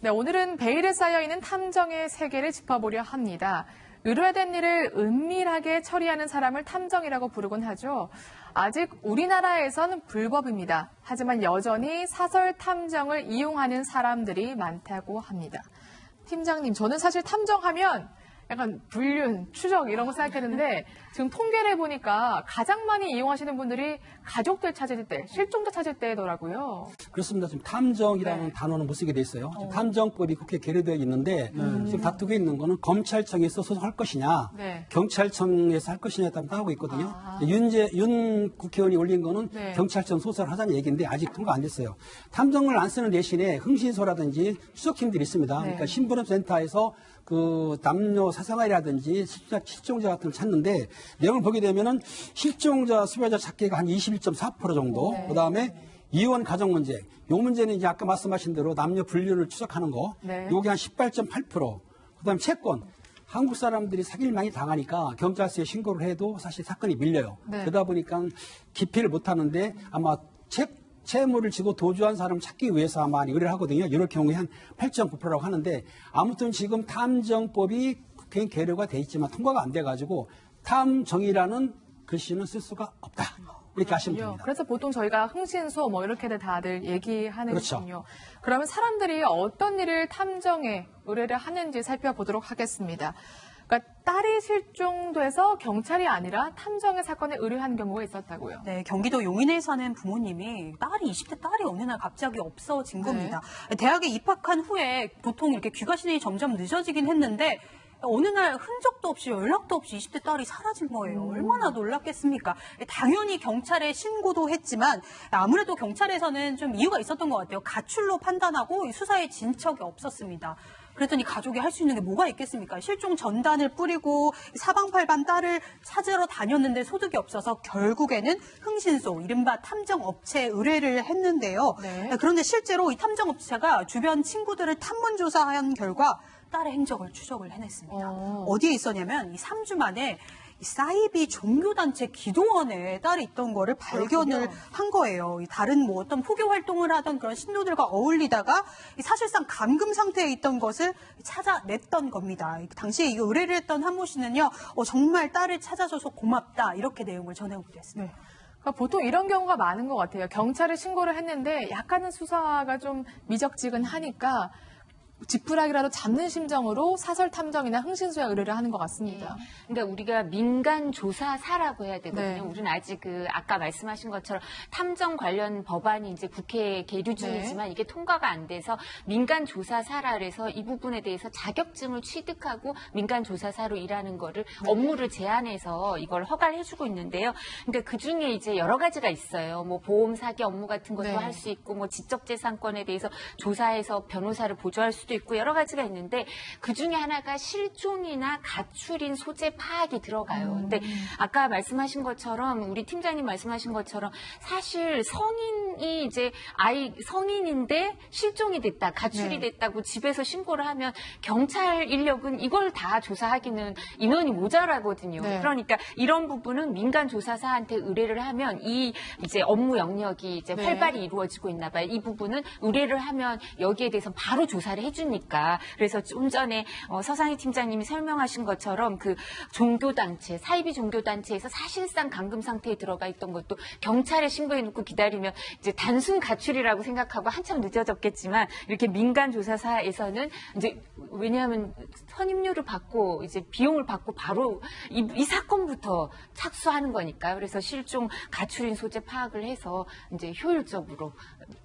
네, 오늘은 베일에 쌓여있는 탐정의 세계를 짚어보려 합니다. 의뢰된 일을 은밀하게 처리하는 사람을 탐정이라고 부르곤 하죠. 아직 우리나라에선 불법입니다. 하지만 여전히 사설 탐정을 이용하는 사람들이 많다고 합니다. 팀장님, 저는 사실 탐정하면 약간 불륜, 추적 이런 거 생각했는데 지금 통계를 해보니까 가장 많이 이용하시는 분들이 가족들 찾을 때, 실종자 찾을 때더라고요. 그렇습니다. 지금 탐정이라는 단어는 못 쓰게 돼 있어요. 탐정법이 국회에 계류되어 있는데 지금 다투고 있는 거는 검찰청에서 소송할 것이냐, 경찰청에서 할 것이냐에 따라 하고 있거든요. 윤 국회의원이 올린 거는 경찰청 소송을 하자는 얘기인데 아직 통과 안 됐어요. 탐정을 안 쓰는 대신에 흥신소라든지 수석팀들이 있습니다. 그러니까 신부름센터에서 그 남녀 사생활이라든지 실종자 같은 걸 찾는데 내용을 보게 되면은 실종자 수배자 찾기가 한 21.4% 정도. 그다음에 이혼 가정 문제. 요 문제는 이제 아까 말씀하신 대로 남녀 불륜을 추적하는 거. 요게 한 18.8%. 그다음에 채권. 한국 사람들이 사기를 많이 당하니까 경찰서에 신고를 해도 사실 사건이 밀려요. 그러다 보니까 기피를 못 하는데 아마 채무를 지고 도주한 사람을 찾기 위해서 아마 의뢰를 하거든요. 이럴 경우에 한 8.9%라고 하는데 아무튼 지금 탐정법이 국회에 계류가 돼 있지만 통과가 안 돼가지고 탐정이라는 글씨는 쓸 수가 없다. 이렇게 하시면 됩니다. 그래서 보통 저희가 흥신소 뭐 이렇게들 다들 얘기하는 그렇죠. 거군요. 그러면 사람들이 어떤 일을 탐정에 의뢰를 하는지 살펴보도록 하겠습니다. 그러니까 딸이 실종돼서 경찰이 아니라 탐정의 사건에 의뢰한 경우가 있었다고요. 네, 경기도 용인에 사는 부모님이 20대 딸이 어느 날 갑자기 없어진 겁니다. 대학에 입학한 후에 보통 이렇게 귀가 신행이 점점 늦어지긴 했는데 어느 날 흔적도 없이 연락도 없이 20대 딸이 사라진 거예요. 얼마나 놀랐겠습니까? 당연히 경찰에 신고도 했지만 아무래도 경찰에서는 좀 이유가 있었던 것 같아요. 가출로 판단하고 수사에 진척이 없었습니다. 그랬더니 가족이 할 수 있는 게 뭐가 있겠습니까? 실종 전단을 뿌리고 사방팔방 딸을 찾으러 다녔는데 소득이 없어서 결국에는 흥신소, 이른바 탐정업체에 의뢰를 했는데요. 그런데 실제로 이 탐정업체가 주변 친구들을 탐문조사한 결과 딸의 행적을 추적을 해냈습니다. 어디에 있었냐면 이 3주 만에 사이비 종교단체 기도원에 딸이 있던 거를 발견을 한 거예요. 다른 뭐 어떤 포교 활동을 하던 그런 신도들과 어울리다가 사실상 감금 상태에 있던 것을 찾아냈던 겁니다. 당시에 이 의뢰를 했던 한모 씨는요, 정말 딸을 찾아줘서 고맙다 이렇게 내용을 전해오기도 했습니다. 그러니까 보통 이런 경우가 많은 것 같아요. 경찰에 신고를 했는데 약간은 수사가 좀 미적지근하니까 지푸라기라도 잡는 심정으로 사설 탐정이나 흥신소에 의뢰를 하는 것 같습니다. 그러니까 우리가 민간 조사사라고 해야 되거든요. 우리는 아직 아까 말씀하신 것처럼 탐정 관련 법안이 이제 국회에 계류 중이지만 이게 통과가 안 돼서 민간 조사사라 그래서 이 부분에 대해서 자격증을 취득하고 민간 조사사로 일하는 거를 업무를 제한해서 이걸 허가를 해주고 있는데요. 그러니까 그 중에 이제 여러 가지가 있어요. 뭐 보험 사기 업무 같은 것도 할 수 있고, 뭐 지적재산권에 대해서 조사해서 변호사를 보조할 수도 있고 여러 가지가 있는데 그 중에 하나가 실종이나 가출인 소재 파악이 들어가요. 근데 아까 말씀하신 것처럼 우리 팀장님 말씀하신 것처럼 사실 성인이 이제 성인인데 실종이 됐다, 가출이 됐다고 집에서 신고를 하면 경찰 인력은 이걸 다 조사하기는 인원이 모자라거든요. 그러니까 이런 부분은 민간 조사사한테 의뢰를 하면 이 이제 업무 영역이 이제 활발히 이루어지고 있나 봐요. 이 부분은 의뢰를 하면 여기에 대해서 바로 조사를 해주니까. 그래서 좀 전에 서상희 팀장님이 설명하신 것처럼 그 종교단체, 사이비 종교단체에서 사실상 감금 상태에 들어가 있던 것도 경찰에 신고해놓고 기다리면 이제 단순 가출이라고 생각하고 한참 늦어졌겠지만 이렇게 민간 조사사에서는 이제 왜냐하면 선임료를 받고 이제 비용을 받고 바로 이 사건부터 착수하는 거니까요. 그래서 실종 가출인 소재 파악을 해서 이제 효율적으로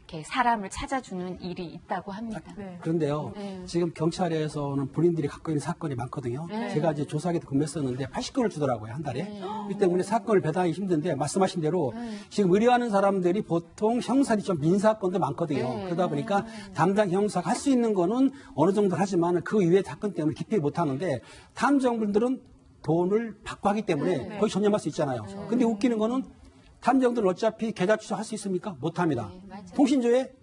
이렇게 사람을 찾아주는 일이 있다고 합니다. 그런데요, 지금 경찰에서는 본인들이 갖고 있는 사건이 많거든요. 제가 이제 조사하기도 근무했었는데 80건을 주더라고요, 한 달에. 이 때문에 사건을 배당하기 힘든데 말씀하신 대로 지금 의뢰하는 사람들이 보통 형사니 좀 민사건도 많거든요. 그러다 보니까 담당 형사가 할 수 있는 거는 어느 정도 하지만 그 이외의 사건 때문에 깊이 못 하는데 탐정분들은 돈을 받고 하기 때문에 거의 전념할 수 있잖아요. 근데 웃기는 거는 탐정들은 어차피 계좌 추적할 수 있습니까? 못합니다. 통신조회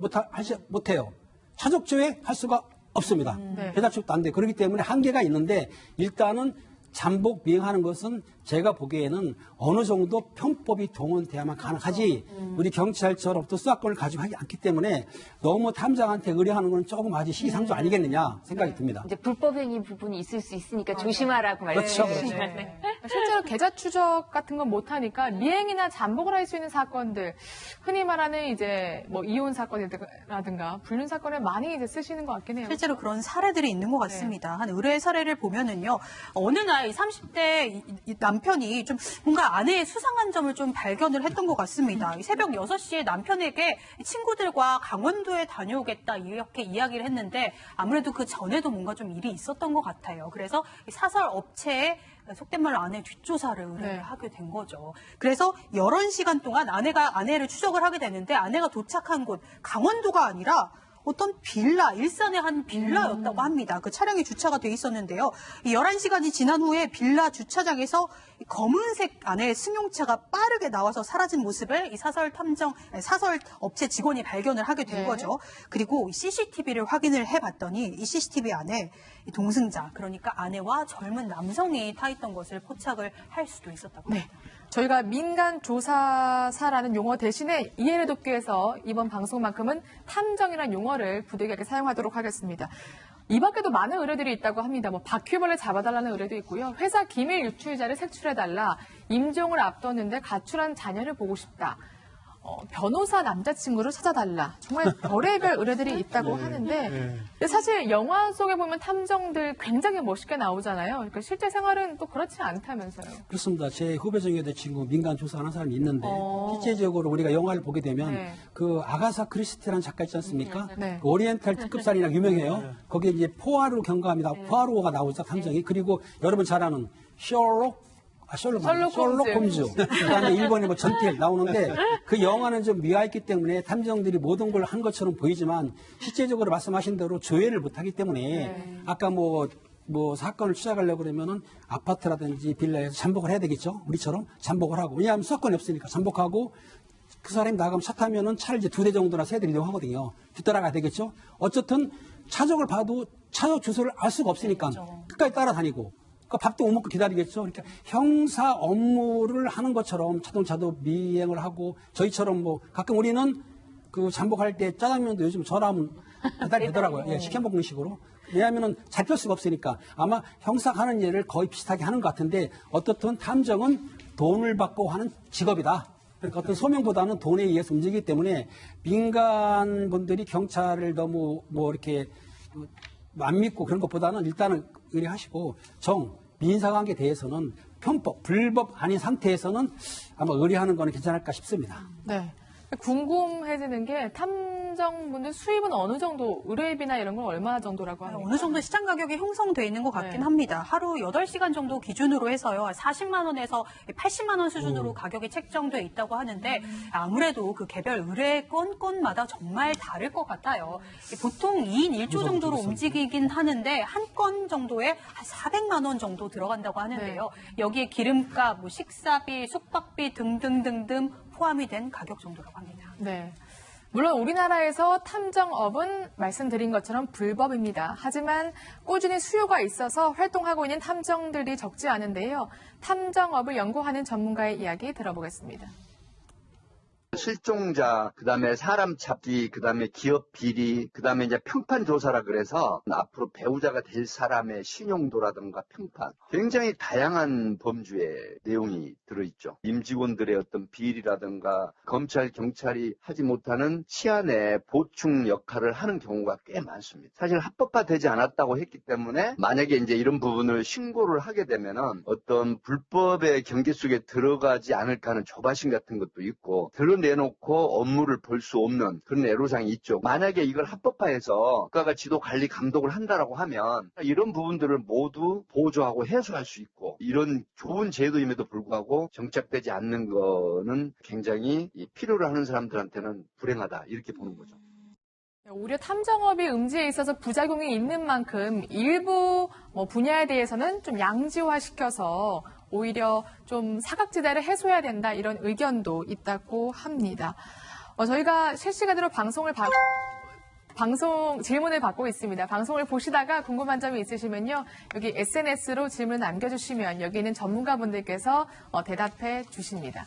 못해요. 차적조회 할 수가 없습니다. 계좌 추적도 안 돼. 그렇기 때문에 한계가 있는데 일단은 잠복 미행하는 것은 제가 보기에는 어느 정도 편법이 동원돼야만 가능하지 우리 경찰처럼부터 수사권을 가지고 하지 않기 때문에 너무 탐정한테 의뢰하는 건 조금 아직 시기상조 아니겠느냐 생각이 듭니다. 이제 불법행위 부분이 있을 수 있으니까 조심하라고 말씀하시죠. 네. 실제로 계좌 추적 같은 건 못하니까 미행이나 잠복을 할 수 있는 사건들, 흔히 말하는 이제 뭐 이혼 사건이라든가 불륜 사건을 많이 이제 쓰시는 것 같긴 해요. 실제로 그런 사례들이 있는 것 같습니다. 한 의뢰 사례를 보면은요, 어느 날 30대 이 남편이 좀 뭔가 아내의 수상한 점을 좀 발견을 했던 것 같습니다. 새벽 6시에 남편에게 친구들과 강원도에 다녀오겠다 이렇게 이야기를 했는데 아무래도 그 전에도 뭔가 좀 일이 있었던 것 같아요. 그래서 사설 업체에 속된 말로 아내 뒷조사를 의뢰하게 된 거죠. 그래서 11시간 동안 아내가 아내를 추적을 하게 되는데 아내가 도착한 곳 강원도가 아니라 어떤 빌라, 일산의 한 빌라였다고 합니다. 그 차량이 주차가 돼 있었는데요. 이 11시간이 지난 후에 빌라 주차장에서 검은색 안에 승용차가 빠르게 나와서 사라진 모습을 이 사설 업체 직원이 발견을 하게 된 거죠. 그리고 CCTV를 확인을 해봤더니 이 CCTV 안에 이 동승자, 그러니까 아내와 젊은 남성이 타 있던 것을 포착을 할 수도 있었다고 합니다. 저희가 민간 조사사라는 용어 대신에 이해를 돕기 위해서 이번 방송만큼은 탐정이라는 용어를 부득이하게 사용하도록 하겠습니다. 이 밖에도 많은 의뢰들이 있다고 합니다. 뭐 바퀴벌레 잡아달라는 의뢰도 있고요. 회사 기밀 유출자를 색출해달라. 임종을 앞뒀는데 가출한 자녀를 보고 싶다. 변호사 남자친구를 찾아달라. 정말 별의별 의뢰들이 있다고 하는데 사실 영화 속에 보면 탐정들 굉장히 멋있게 나오잖아요. 그러니까 실제 생활은 또 그렇지 않다면서요. 그렇습니다. 제 후배 중에 친구 민간 조사하는 사람이 있는데 실제적으로 우리가 영화를 보게 되면 그 아가사 크리스티라는 작가 있지 않습니까? 네. 그 오리엔탈 특급살인이라 유명해요. 거기에 이제 포아로 경감이다. 포아로가 나오죠, 탐정이. 그리고 여러분 잘 아는 셜록 홈즈. 그다음에 일본의 뭐 전태일 나오는데 그 영화는 좀 미화했기 때문에 탐정들이 모든 걸 한 것처럼 보이지만 실제적으로 말씀하신 대로 조회를 못하기 때문에 아까 뭐 사건을 추적하려고 그러면은 아파트라든지 빌라에서 잠복을 해야 되겠죠. 우리처럼 잠복을 하고. 왜냐하면 수사권이 없으니까 잠복하고 그 사람이 나가면 차 타면은 차를 이제 2대 정도나 3대 이동하거든요. 뒤따라가야 되겠죠. 어쨌든 차적을 봐도 차적 주소를 알 수가 없으니까 끝까지 따라다니고. 밥도 못 먹고 기다리겠죠. 그러니까 형사 업무를 하는 것처럼 자동차도 미행을 하고 저희처럼 뭐 가끔 우리는 그 잠복할 때 짜장면도 요즘 전화하면 배달이 되더라고요. 예, 시켜 먹는 식으로. 왜냐하면은 잡힐 수가 없으니까 아마 형사가 하는 일을 거의 비슷하게 하는 것 같은데 어떻든 탐정은 돈을 받고 하는 직업이다. 그러니까 어떤 소명보다는 돈에 의해서 움직이기 때문에 민간 분들이 경찰을 너무 뭐 이렇게 안 믿고 그런 것보다는 일단은 의뢰하시고 민사관계에 대해서는 편법, 불법 아닌 상태에서는 아마 의뢰하는 거는 괜찮을까 싶습니다. 네. 궁금해지는 게 탐정분들 수입은 어느 정도, 의뢰비나 이런 건 얼마 정도라고 합니까? 어느 정도 시장 가격이 형성돼 있는 것 같긴 합니다. 하루 8시간 정도 기준으로 해서요. 40만 원에서 80만 원 수준으로 가격이 책정돼 있다고 하는데 아무래도 그 개별 의뢰 건마다 정말 다를 것 같아요. 보통 2인 1조 정도로 움직이긴 하는데 한 건 정도에 한 400만 원 정도 들어간다고 하는데요. 여기에 기름값, 뭐 식사비, 숙박비 등등등등 포함이 된 가격 정도라고 합니다. 네. 물론 우리나라에서 탐정업은 말씀드린 것처럼 불법입니다. 하지만 꾸준히 수요가 있어서 활동하고 있는 탐정들이 적지 않은데요. 탐정업을 연구하는 전문가의 이야기 들어보겠습니다. 실종자, 그다음에 사람 잡기, 그다음에 기업 비리, 그다음에 이제 평판 조사라 그래서 앞으로 배우자가 될 사람의 신용도라든가 평판, 굉장히 다양한 범주의 내용이 들어있죠. 임직원들의 어떤 비리라든가 검찰, 경찰이 하지 못하는 치안의 보충 역할을 하는 경우가 꽤 많습니다. 사실 합법화되지 않았다고 했기 때문에 만약에 이제 이런 부분을 신고를 하게 되면은 어떤 불법의 경계 속에 들어가지 않을까 하는 조바심 같은 것도 있고 내놓고 업무를 볼 수 없는 그런 애로사항이 있죠. 만약에 이걸 합법화해서 국가가 지도 관리 감독을 한다라고 하면 이런 부분들을 모두 보조하고 해소할 수 있고 이런 좋은 제도임에도 불구하고 정착되지 않는 거는 굉장히 필요로 하는 사람들한테는 불행하다 이렇게 보는 거죠. 오히려 탐정업이 음지에 있어서 부작용이 있는 만큼 일부 분야에 대해서는 좀 양지화시켜서 오히려 좀 사각지대를 해소해야 된다 이런 의견도 있다고 합니다. 저희가 실시간으로 방송을 방송 질문을 받고 있습니다. 방송을 보시다가 궁금한 점이 있으시면요. 여기 SNS로 질문 남겨주시면 여기 있는 전문가분들께서 대답해 주십니다.